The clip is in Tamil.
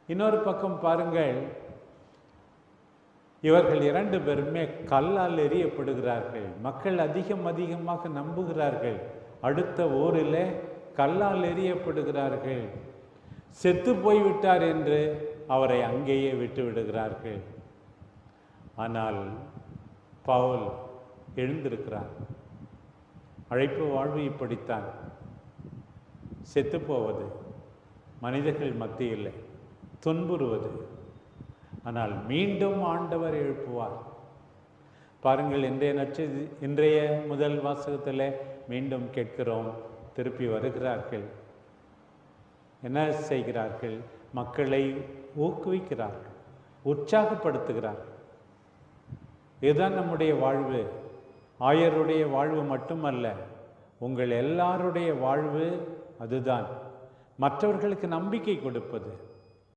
இன்னொரு பக்கம் பாருங்கள், இவர்கள் 2 பேருமே கல்லால் எறியப்படுகிறார்கள். மக்கள் அதிகமாக நம்புகிறார்கள். அடுத்த ஊரில் கல்லால் எறியப்படுகிறார்கள். செத்து போய்விட்டார் என்று அவரை அங்கேயே விட்டு விடுகிறார்கள். ஆனால் பவுல் எழுந்திருக்கிறார். அழைப்பு வாழ்வு இப்படித்தான். செத்துப்போவது, மனிதர்கள் மத்தியில் துன்புறுவது, ஆனால் மீண்டும் ஆண்டவர் எழுப்புவார். பாருங்கள், இன்றைய முதல் வாசகத்தில் மீண்டும் கேட்கிறோம். திருப்பி வருகிறார்கள். என்ன செய்கிறார்கள்? மக்களை ஊக்குவிக்கிறார்கள், உற்சாகப்படுத்துகிறார்கள். இதுதான் நம்முடைய வாழ்வு. ஆயருடைய வாழ்வு மட்டுமல்ல, உங்கள் எல்லாருடைய வாழ்வு அதுதான். மற்றவர்களுக்கு நம்பிக்கை கொடுப்பது,